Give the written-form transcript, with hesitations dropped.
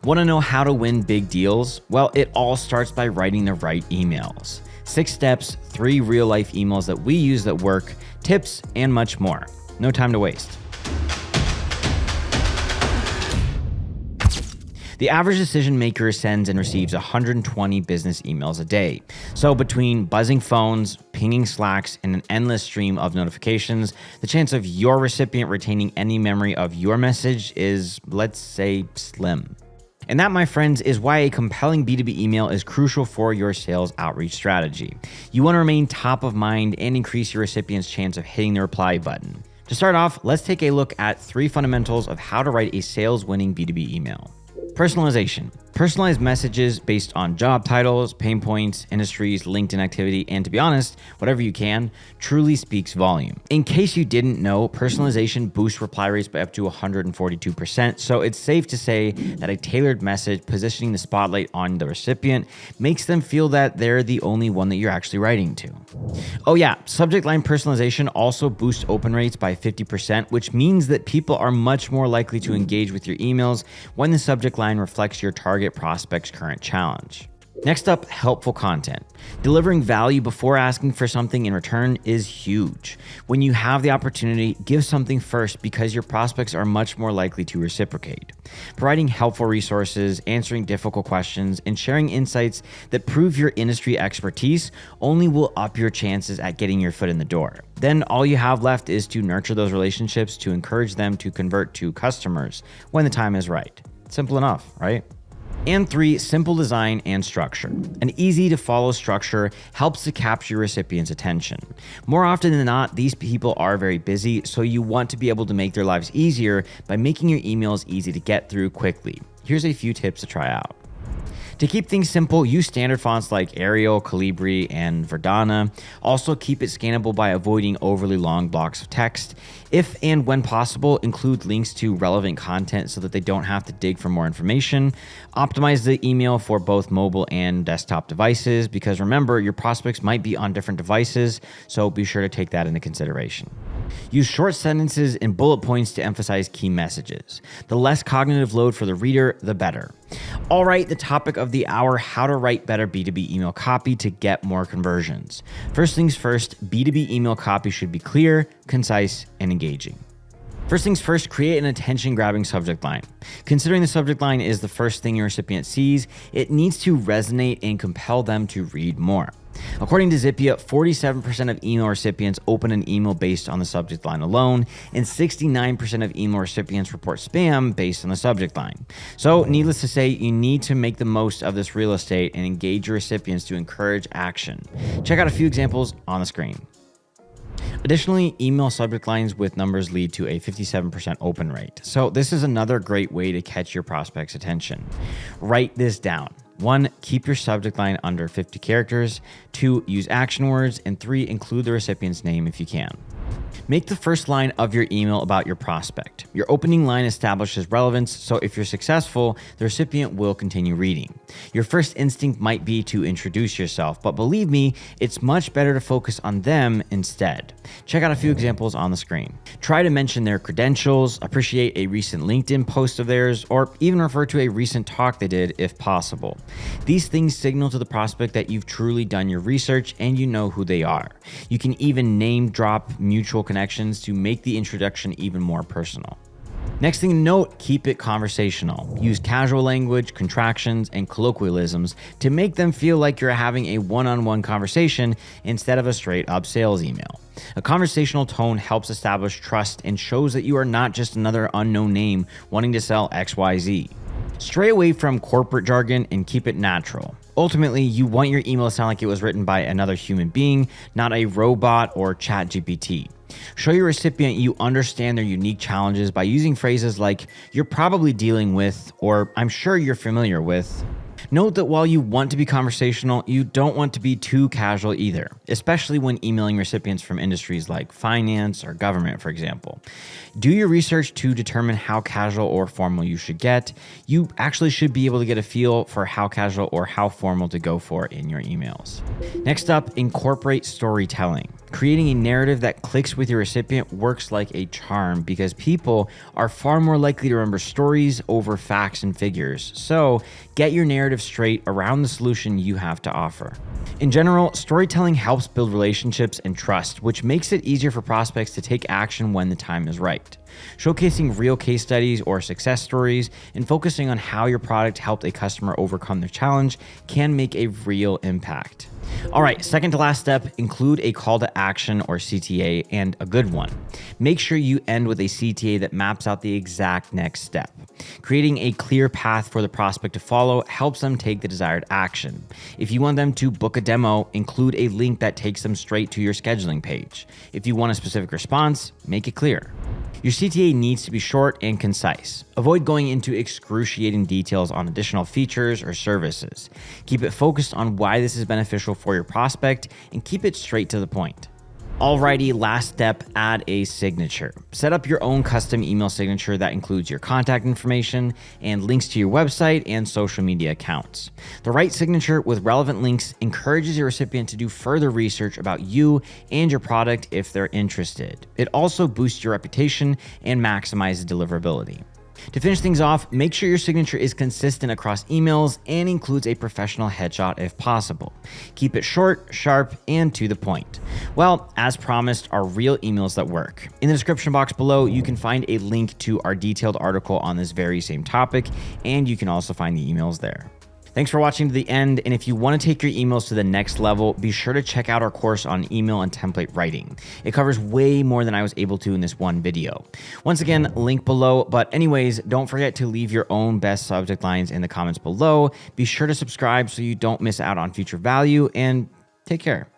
Want to know how to win big deals? Well, it all starts by writing the right emails. 6 steps, 3 real-life emails that we use that work, tips, and much more. No time to waste. The average decision maker sends and receives 120 business emails a day. So between buzzing phones, pinging Slacks, and an endless stream of notifications, the chance of your recipient retaining any memory of your message is, let's say, slim. And that, my friends, is why a compelling B2B email is crucial for your sales outreach strategy. You want to remain top of mind and increase your recipient's chance of hitting the reply button. To start off, let's take a look at 3 fundamentals of how to write a sales-winning B2B email. Personalization. Personalize messages based on job titles, pain points, industries, LinkedIn activity, and to be honest, whatever you can, truly speaks volume. In case you didn't know, personalization boosts reply rates by up to 142%, so it's safe to say that a tailored message positioning the spotlight on the recipient makes them feel that they're the only one that you're actually writing to. Oh yeah, subject line personalization also boosts open rates by 50%, which means that people are much more likely to engage with your emails when the subject line reflects your target prospect's current challenge. Next up, helpful content. Delivering value before asking for something in return is huge. When you have the opportunity, give something first because your prospects are much more likely to reciprocate. Providing helpful resources, answering difficult questions, and sharing insights that prove your industry expertise only will up your chances at getting your foot in the door. Then all you have left is to nurture those relationships to encourage them to convert to customers when the time is right. Simple enough, right? And 3, simple design and structure. An easy to follow structure helps to capture your recipient's attention. More often than not, these people are very busy, so you want to be able to make their lives easier by making your emails easy to get through quickly. Here's a few tips to try out. To keep things simple, use standard fonts like Arial, Calibri, and Verdana. Also, keep it scannable by avoiding overly long blocks of text. If and when possible, include links to relevant content so that they don't have to dig for more information. Optimize the email for both mobile and desktop devices because remember, your prospects might be on different devices, so be sure to take that into consideration. Use short sentences and bullet points to emphasize key messages. The less cognitive load for the reader, the better. All right, the topic of the hour, how to write better B2B email copy to get more conversions. First things first, B2B email copy should be clear, concise, and engaging. First things first, create an attention-grabbing subject line. Considering the subject line is the first thing your recipient sees, it needs to resonate and compel them to read more. According to Zippia, 47% of email recipients open an email based on the subject line alone, and 69% of email recipients report spam based on the subject line. So, needless to say, you need to make the most of this real estate and engage your recipients to encourage action. Check out a few examples on the screen. Additionally, email subject lines with numbers lead to a 57% open rate. So this is another great way to catch your prospect's attention. Write this down. 1, keep your subject line under 50 characters. 2, use action words. And 3, include the recipient's name if you can. Make the first line of your email about your prospect. Your opening line establishes relevance, so if you're successful, the recipient will continue reading. Your first instinct might be to introduce yourself, but believe me, it's much better to focus on them instead. Check out a few examples on the screen. Try to mention their credentials, appreciate a recent LinkedIn post of theirs, or even refer to a recent talk they did if possible. These things signal to the prospect that you've truly done your research and you know who they are. You can even name drop mutual connections to make the introduction even more personal. Next thing to note, keep it conversational. Use casual language, contractions, and colloquialisms to make them feel like you're having a one-on-one conversation instead of a straight-up sales email. A conversational tone helps establish trust and shows that you are not just another unknown name wanting to sell XYZ. Stray away from corporate jargon and keep it natural. Ultimately, you want your email to sound like it was written by another human being, not a robot or ChatGPT. Show your recipient you understand their unique challenges by using phrases like, "You're probably dealing with," or "I'm sure you're familiar with." Note that while you want to be conversational, you don't want to be too casual either, especially when emailing recipients from industries like finance or government, for example. Do your research to determine how casual or formal you should get. You actually should be able to get a feel for how casual or how formal to go for in your emails. Next up, incorporate storytelling. Creating a narrative that clicks with your recipient works like a charm because people are far more likely to remember stories over facts and figures. So get your narrative straight around the solution you have to offer. In general, storytelling helps build relationships and trust, which makes it easier for prospects to take action when the time is right. Showcasing real case studies or success stories and focusing on how your product helped a customer overcome their challenge can make a real impact. All right, second to last step, include a call to action or CTA, and a good one. Make sure you end with a CTA that maps out the exact next step. Creating a clear path for the prospect to follow helps them take the desired action. If you want them to book a demo, include a link that takes them straight to your scheduling page. If you want a specific response, make it clear. Your CTA needs to be short and concise. Avoid going into excruciating details on additional features or services. Keep it focused on why this is beneficial for your prospect and keep it straight to the point. Alrighty, last step, add a signature. Set up your own custom email signature that includes your contact information and links to your website and social media accounts. The right signature with relevant links encourages your recipient to do further research about you and your product if they're interested. It also boosts your reputation and maximizes deliverability. To finish things off, make sure your signature is consistent across emails and includes a professional headshot if possible. Keep it short, sharp, and to the point. Well, as promised, are real emails that work. In the description box below, you can find a link to our detailed article on this very same topic, and you can also find the emails there. Thanks for watching to the end, and if you want to take your emails to the next level, be sure to check out our course on email and template writing. It covers way more than I was able to in this one video. Once again, link below, but anyways, don't forget to leave your own best subject lines in the comments below. Be sure to subscribe so you don't miss out on future value, and take care.